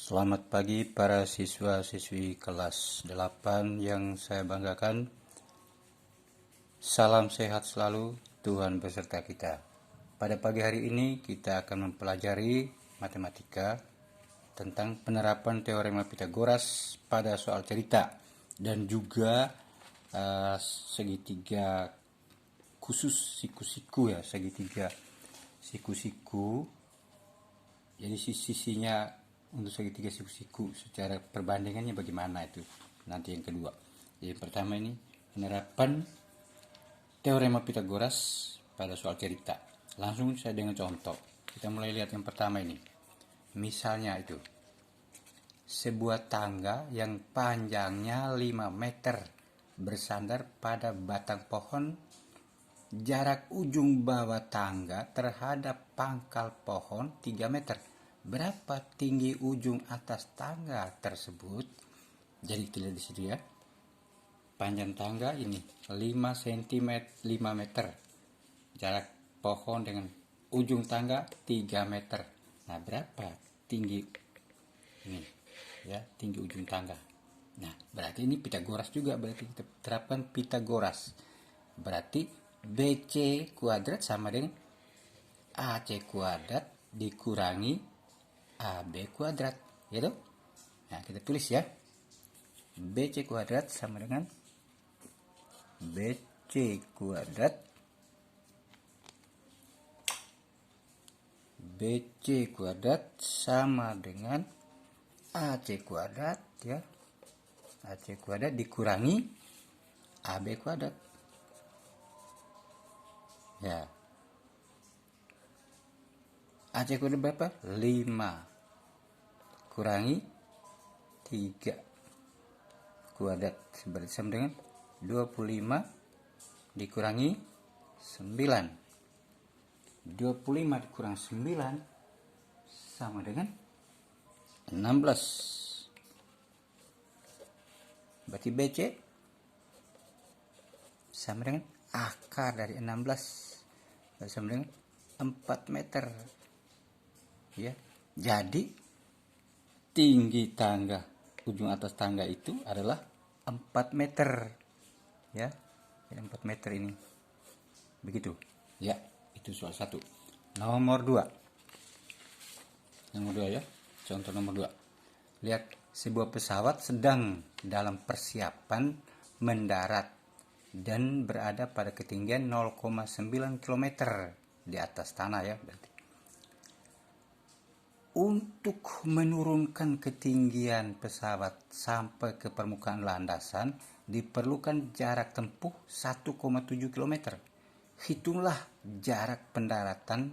Selamat pagi para siswa-siswi kelas 8 yang saya banggakan. Salam sehat selalu, Tuhan beserta kita. Pada pagi hari ini kita akan mempelajari matematika tentang penerapan teorema Pythagoras pada soal cerita dan juga segitiga khusus siku-siku ya, segitiga siku-siku. Jadi sisinya untuk segitiga siku-siku secara perbandingannya bagaimana itu nanti yang kedua. Jadi pertama ini penerapan teorema Pythagoras pada soal cerita. Langsung saya dengan contoh. Kita mulai lihat yang pertama ini. Misalnya itu sebuah tangga yang panjangnya 5 meter bersandar pada batang pohon. Jarak ujung bawah tangga terhadap pangkal pohon 3 meter. Berapa tinggi ujung atas tangga tersebut? Jadi kita lihat di situ ya. Panjang tangga ini 5 cm, 5 meter. Jarak pohon dengan ujung tangga 3 meter. Nah, berapa tinggi ini? Ya, tinggi ujung tangga. Nah, berarti ini Pythagoras juga, berarti kita terapkan Pythagoras. Berarti BC kuadrat sama dengan AC kuadrat dikurangi AB kuadrat, gitu. Nah, kita tulis ya. BC kuadrat sama dengan BC kuadrat BC kuadrat sama dengan AC kuadrat ya. AC kuadrat dikurangi AB kuadrat. Ya. AC kuadrat berapa? 5 kurangi 3 kuadrat berarti sama dengan 25 dikurangi 9. 25 dikurang 9 sama dengan 16. Berarti BC sama dengan akar dari 16 sama dengan 4 meter. Ya. Jadi tinggi tangga ujung atas tangga itu adalah 4 meter. Ya. 4 meter ini. Begitu. Ya, itu soal 1. Nomor 2. Nomor 2 ya. Contoh nomor 2. Lihat, sebuah pesawat sedang dalam persiapan mendarat dan berada pada ketinggian 0,9 km di atas tanah ya berarti. Untuk menurunkan ketinggian pesawat sampai ke permukaan landasan diperlukan jarak tempuh 1,7 km. Hitunglah jarak pendaratan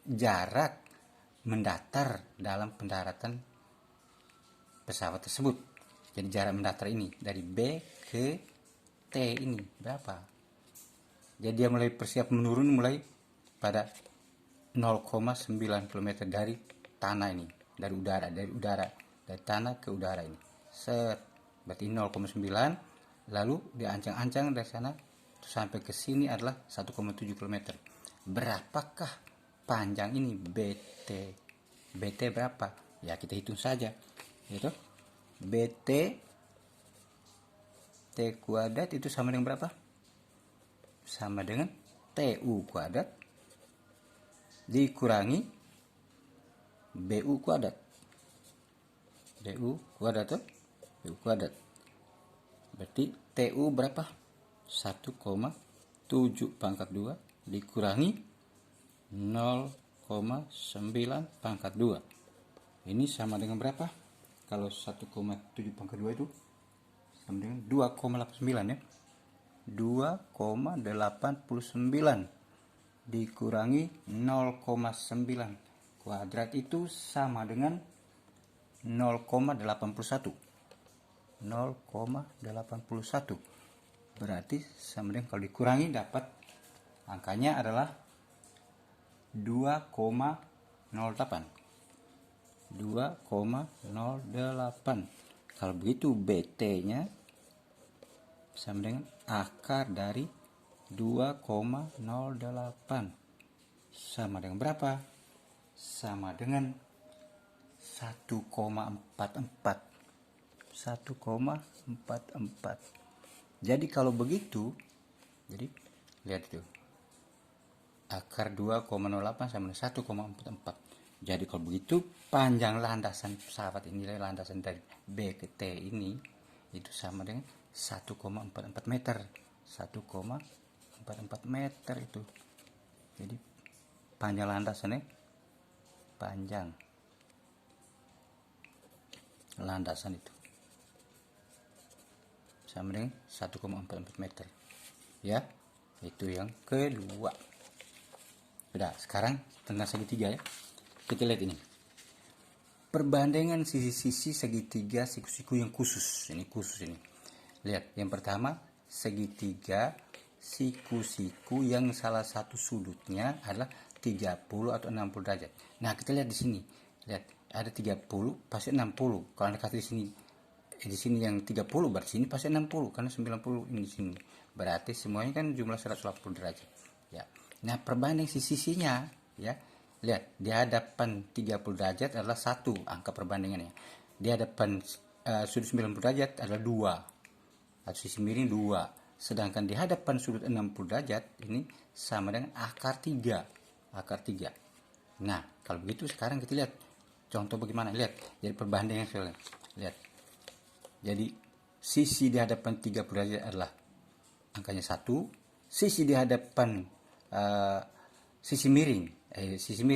jarak mendatar dalam pendaratan pesawat tersebut. Jadi jarak mendatar ini dari B ke T ini berapa? Jadi dia mulai persiap menurun mulai pada 0,9 km dari tanah ini, dari udara, dari tanah ke udara ini. Berarti 0,9, lalu diancang-ancang dari sana sampai ke sini adalah 1,7 km. Berapakah panjang ini BT? BT berapa? Ya kita hitung saja. Gitu. BT T kuadrat itu sama dengan berapa? Sama dengan TU kuadrat dikurangi BU kuadrat. BU kuadrat tuh? BU kuadrat. Berarti TU berapa? 1,7 pangkat 2 dikurangi 0,9 pangkat 2. Ini sama dengan berapa? Kalau 1,7 pangkat 2 itu sama dengan 2,89 ya. 2,89 dikurangi 0,9 kuadrat itu sama dengan 0,81. 0,81 berarti sama dengan kalau dikurangi dapat angkanya adalah 2,08. 2,08. Kalau begitu BT nya sama dengan akar dari 2,08 sama dengan berapa? Sama dengan 1,44. 1,44. Jadi kalau begitu, jadi lihat itu. Akar 2,08 sama dengan 1,44. Jadi kalau begitu panjang landasan pesawat ini, landasan dari B ke T ini itu sama dengan 1,44 meter. 1,44 meter itu. Jadi panjang landasannya, panjang landasan itu sama dengan 1,44 meter. Ya, itu yang kedua. Udah, sekarang tentang segitiga ya. Kita lihat ini. Perbandingan sisi-sisi segitiga siku-siku yang khusus. Ini khusus ini. Lihat, yang pertama segitiga siku-siku yang salah satu sudutnya adalah 30 atau 60 derajat. Nah, kita lihat di sini. Lihat, ada 30 pasti 60. Kalau Anda kata di sini yang 30 berarti sini pasti 60 karena 90 ini di sini. Berarti semuanya kan jumlah 180 derajat. Ya. Nah, perbanding sisi-sisinya ya. Lihat, di hadapan 30 derajat adalah 1 angka perbandingannya. Di hadapan sudut 90 derajat adalah 2. Atau sisi miring 2. Sedangkan di hadapan sudut 60 derajat ini sama dengan akar 3. Akar 3. Nah, kalau begitu sekarang kita lihat contoh bagaimana. Lihat, jadi perbandingan sekali. Lihat. Jadi sisi di hadapan 30 derajat adalah angkanya 1. Sisi di hadapan sisi miring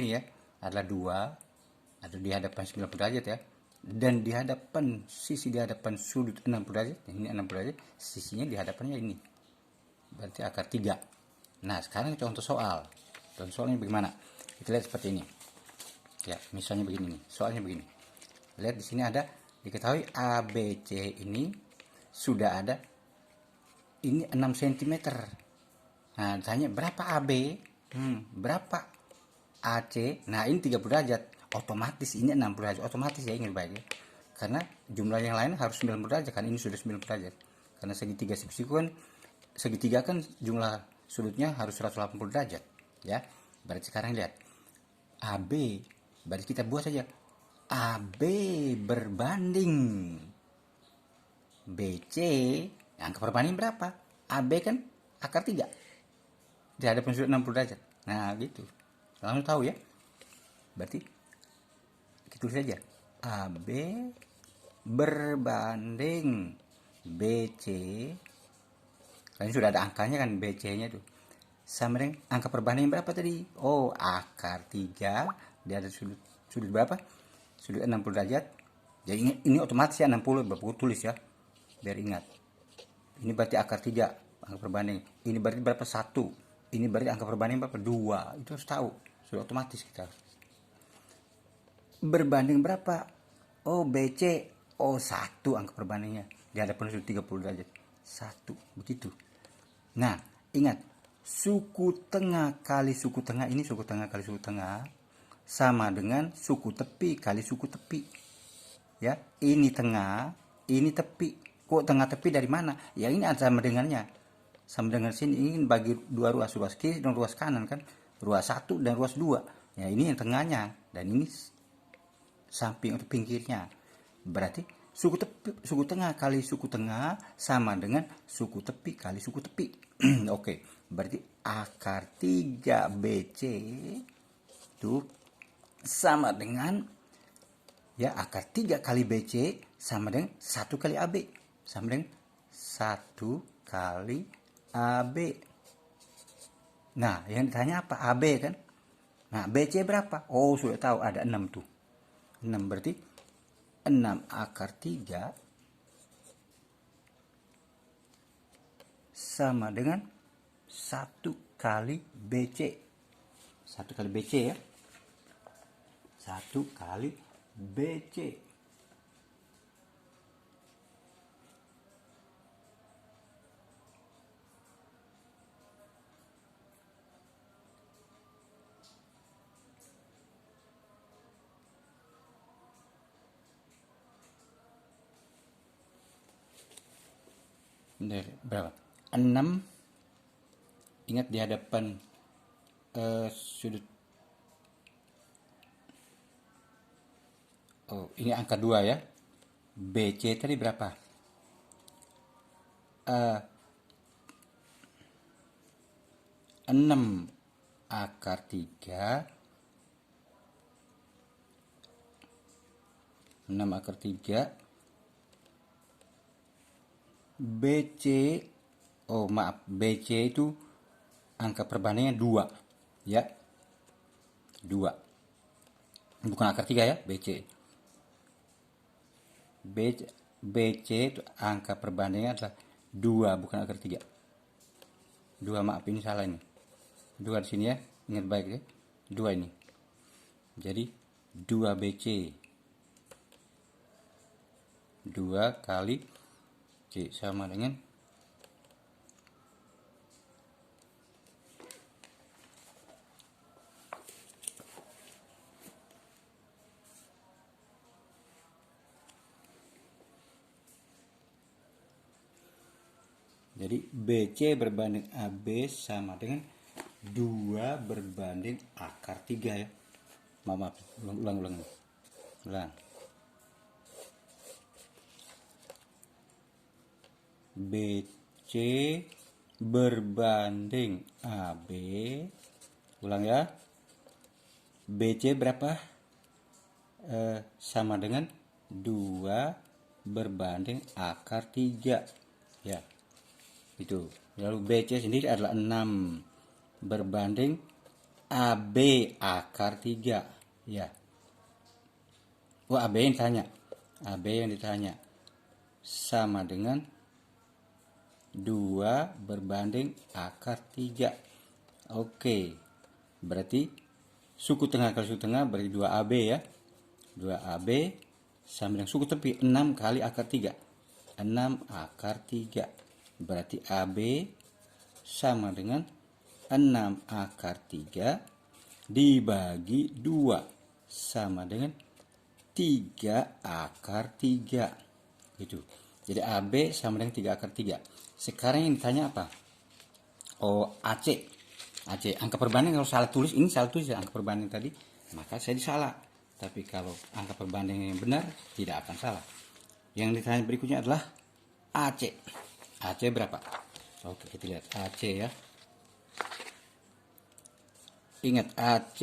ya adalah 2 atau di hadapan 90 derajat ya. Dan di hadapan sisi di hadapan sudut 60 derajat, ini 60 derajat, sisinya di hadapannya ini. Berarti akar 3. Nah, sekarang contoh soal. Contoh soalnya bagaimana? Kita lihat seperti ini. Ya, misalnya begini nih. Soalnya begini. Lihat di sini ada diketahui ABC ini sudah ada ini 6 cm. Nah, tanya berapa AB? Berapa AC? Nah, ini 30 derajat. Otomatis ini 60 derajat. Otomatis ya, ingin baik ya. Karena jumlah yang lain harus 90 derajat kan, ini sudah 90 derajat. Karena segitiga siku-siku kan segitiga kan jumlah sudutnya harus 180 derajat, ya. Berarti sekarang lihat. AB, berarti kita buat saja AB berbanding BC. Angka perbanding berapa? AB kan akar 3 di hadapan sudut 60 derajat. Nah, gitu. Langsung tahu ya. Berarti kita tulis saja AB berbanding BC. Kan sudah ada angkanya kan, BC-nya tuh. Sama dengan angka perbanding berapa tadi? Oh, akar 3 di atas sudut berapa? Sudut 60 derajat. Jadi ini otomatis ya 60, Bapak tulis ya. Biar ingat. Ini berarti akar 3, angka perbanding. Ini berarti berapa? 1. Ini berarti angka perbanding berapa? 2. Itu harus tahu. Sudah otomatis kita. Berbanding berapa? Oh, BC. Oh, 1 angka perbandingnya. Di hadapan sudut 30 derajat. 1. Begitu. Nah, ingat. Suku tengah kali suku tengah. Ini suku tengah kali suku tengah. Sama dengan suku tepi kali suku tepi. Ya, ini tengah. Ini tepi. Kok tengah tepi dari mana? Ya, ini sama dengannya. Sama dengan sini, ini bagi dua ruas kiri dan ruas kanan kan, ruas 1 dan ruas 2. Ya, ini yang tengahnya dan ini samping atau pinggirnya. Berarti suku tengah kali suku tengah sama dengan suku tepi kali suku tepi. Oke, berarti akar 3BC itu sama dengan ya akar 3 kali BC sama dengan 1 kali AB. Sama dengan 1 kali AB. Nah, yang ditanya apa? AB kan? Nah, BC berapa? Oh, sudah tahu ada 6 tuh. 6 berarti 6 akar 3 sama dengan 1 kali BC. 1 kali BC ya. 1 kali BC. Berapa? 6. Ingat di hadapan sudut. Oh, ini angka 2 ya. BC tadi berapa? 6 akar 3. 6 akar 3. BC, oh maaf, BC itu angka perbandingan 2. Ya, 2. Bukan akar 3 ya, BC. BC itu angka perbandingan adalah 2, bukan akar 3. 2, maaf ini salah ini. 2 di sini ya, ingat baik ya. 2 ini. Jadi 2 BC. 2 kali C sama dengan jadi BC berbanding AB sama dengan 2 berbanding akar 3 ya. Maaf, ulang. BC berbanding AB. Ulang ya. BC berapa? Sama dengan 2 berbanding akar 3. Ya. Itu. Lalu BC sendiri adalah 6 berbanding AB akar 3. Ya. Oh, AB yang ditanya. AB yang ditanya. Sama dengan 2 berbanding akar 3. Oke. Berarti suku tengah kali suku tengah berarti 2AB ya. 2AB sama dengan suku tepi 6 kali akar 3. 6 akar 3. Berarti AB sama dengan 6 akar 3 dibagi 2 sama dengan 3 akar 3. Gitu. Jadi AB sama dengan 3 akar 3. Sekarang yang ditanya apa? Oh, AC. AC, angka perbanding kalau salah tulis, ini salah tulis ya angka perbanding tadi, maka saya disalah. Tapi kalau angka perbanding yang benar, tidak akan salah. Yang ditanya berikutnya adalah AC. AC berapa? Oke, kita lihat AC ya. Ingat AC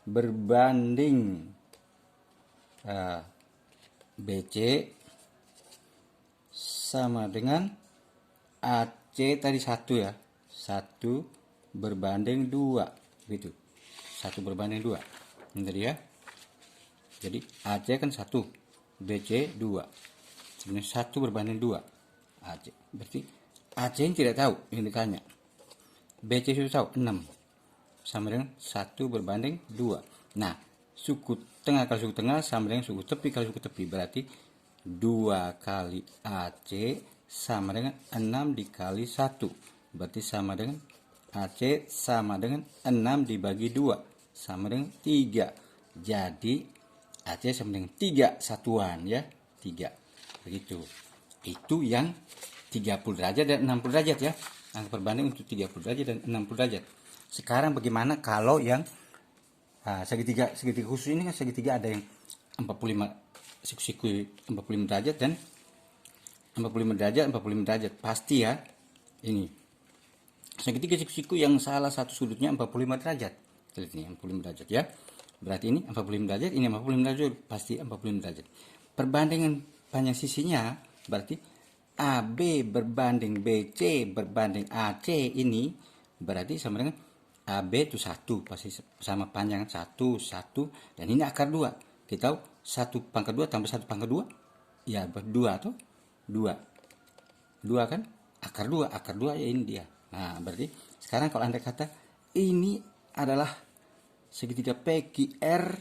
berbanding BC sama dengan AC tadi 1 ya. 1 berbanding 2. Gitu. 1 berbanding 2. Ini tadi ya. Jadi AC kan 1. BC 2. Sebenarnya 1 berbanding 2. AC. Berarti AC yang tidak tahu yang ditanya. BC sudah tahu 6. Sama dengan 1 berbanding 2. Nah, suku tengah kali suku tengah sama dengan suku tepi kali suku tepi. Berarti 2 kali AC sama dengan 6 dikali 1. Berarti sama dengan AC sama dengan 6 dibagi 2. Sama dengan 3. Jadi AC sama dengan 3 satuan ya. 3. Begitu. Itu yang 30 derajat dan 60 derajat ya. Angka perbanding untuk 30 derajat dan 60 derajat. Sekarang bagaimana kalau yang segitiga khusus ini kan segitiga ada yang 45 siku 45 derajat dan 45 derajat 45 derajat. Pasti ya. Ini. Segitiga siku yang salah satu sudutnya 45 derajat. Lihat ini 45 derajat ya. Berarti ini 45 derajat, ini 45 derajat, pasti 45 derajat. Perbandingan panjang sisinya berarti AB berbanding BC berbanding AC ini berarti sama dengan AB itu 1, pasti sama panjang 1, 1, dan ini akar 2. Kita tahu 1 pangkat 2 tambah 1 pangkat 2, ya berdua atau 2. 2 kan? Akar 2 ya ini dia. Nah, berarti sekarang kalau Anda kata ini adalah segitiga PQR,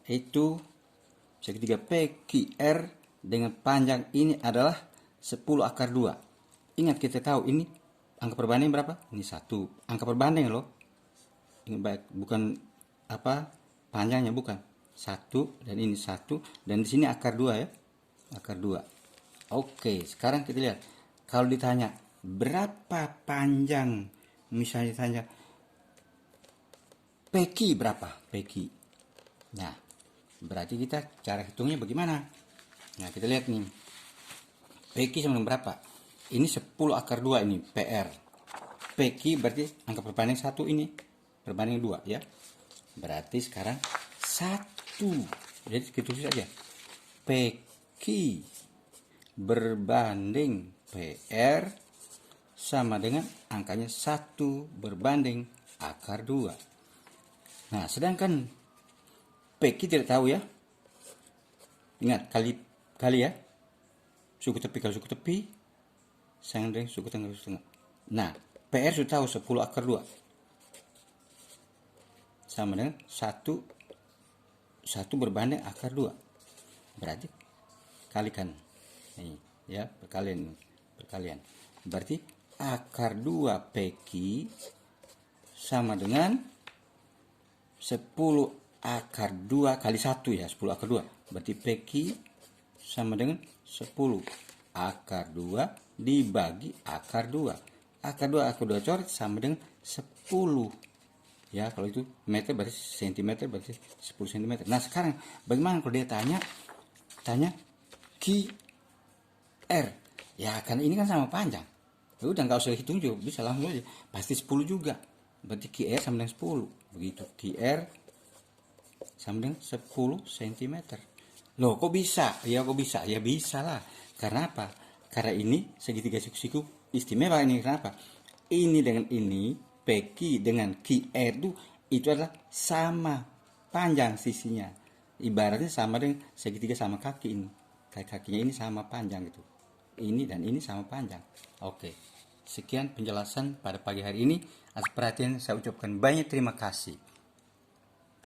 itu segitiga PQR dengan panjang ini adalah 10 akar 2. Ingat kita tahu ini angka perbanding berapa? Ini 1. Angka perbanding loh. Ingat baik, bukan apa panjangnya, bukan. 1 dan ini 1 dan di sini akar 2 ya. Akar 2. Oke, sekarang kita lihat. Kalau ditanya berapa panjang, misalnya ditanya PQ berapa? PQ. Nah, Berarti kita cara hitungnya bagaimana? Nah, kita lihat nih. PQ sama dengan berapa? Ini 10 akar 2 ini, PR. PQ berarti angka perbanding 1 ini. Perbanding 2 ya. Berarti sekarang 1. Jadi kita tulis aja. PQ berbanding PR sama dengan angkanya 1 berbanding akar 2. Nah, sedangkan PQ tidak tahu ya. Ingat, kali ya. Suku tepi kalau suku tepi sama dengan suku tengah suku tengah. Nah, PR sudah tahu 10 akar 2 sama dengan 1 berbanding akar 2. Berarti kalikan. Ini ya, perkalian. Berarti akar 2 PQ sama dengan 10 akar 2 kali 1 ya, 10 akar 2. Berarti PQ sama dengan 10 akar 2 dibagi akar 2. Akar 2 coret sama dengan 10. Ya, kalau itu meter berarti cm berarti 10 cm. Nah, sekarang bagaimana kalau dia tanya QR? Ya, kan ini kan sama panjang. Ya udah nggak usah hitung juga, bisa langsung aja. Pasti 10 juga. Berarti QR sama dengan 10. Begitu, QR sama dengan 10 cm. Loh, kok bisa? Ya, kok bisa? Ya bisa lah. Karena apa? Karena ini segitiga siku-siku istimewa ini. Kenapa? Ini dengan ini, PQ dengan QR itu adalah sama panjang sisinya. Ibaratnya sama dengan segitiga sama kaki ini. Kakinya ini sama panjang gitu. Ini dan ini sama panjang. Oke. Sekian penjelasan pada pagi hari ini. Atas perhatian saya ucapkan banyak terima kasih.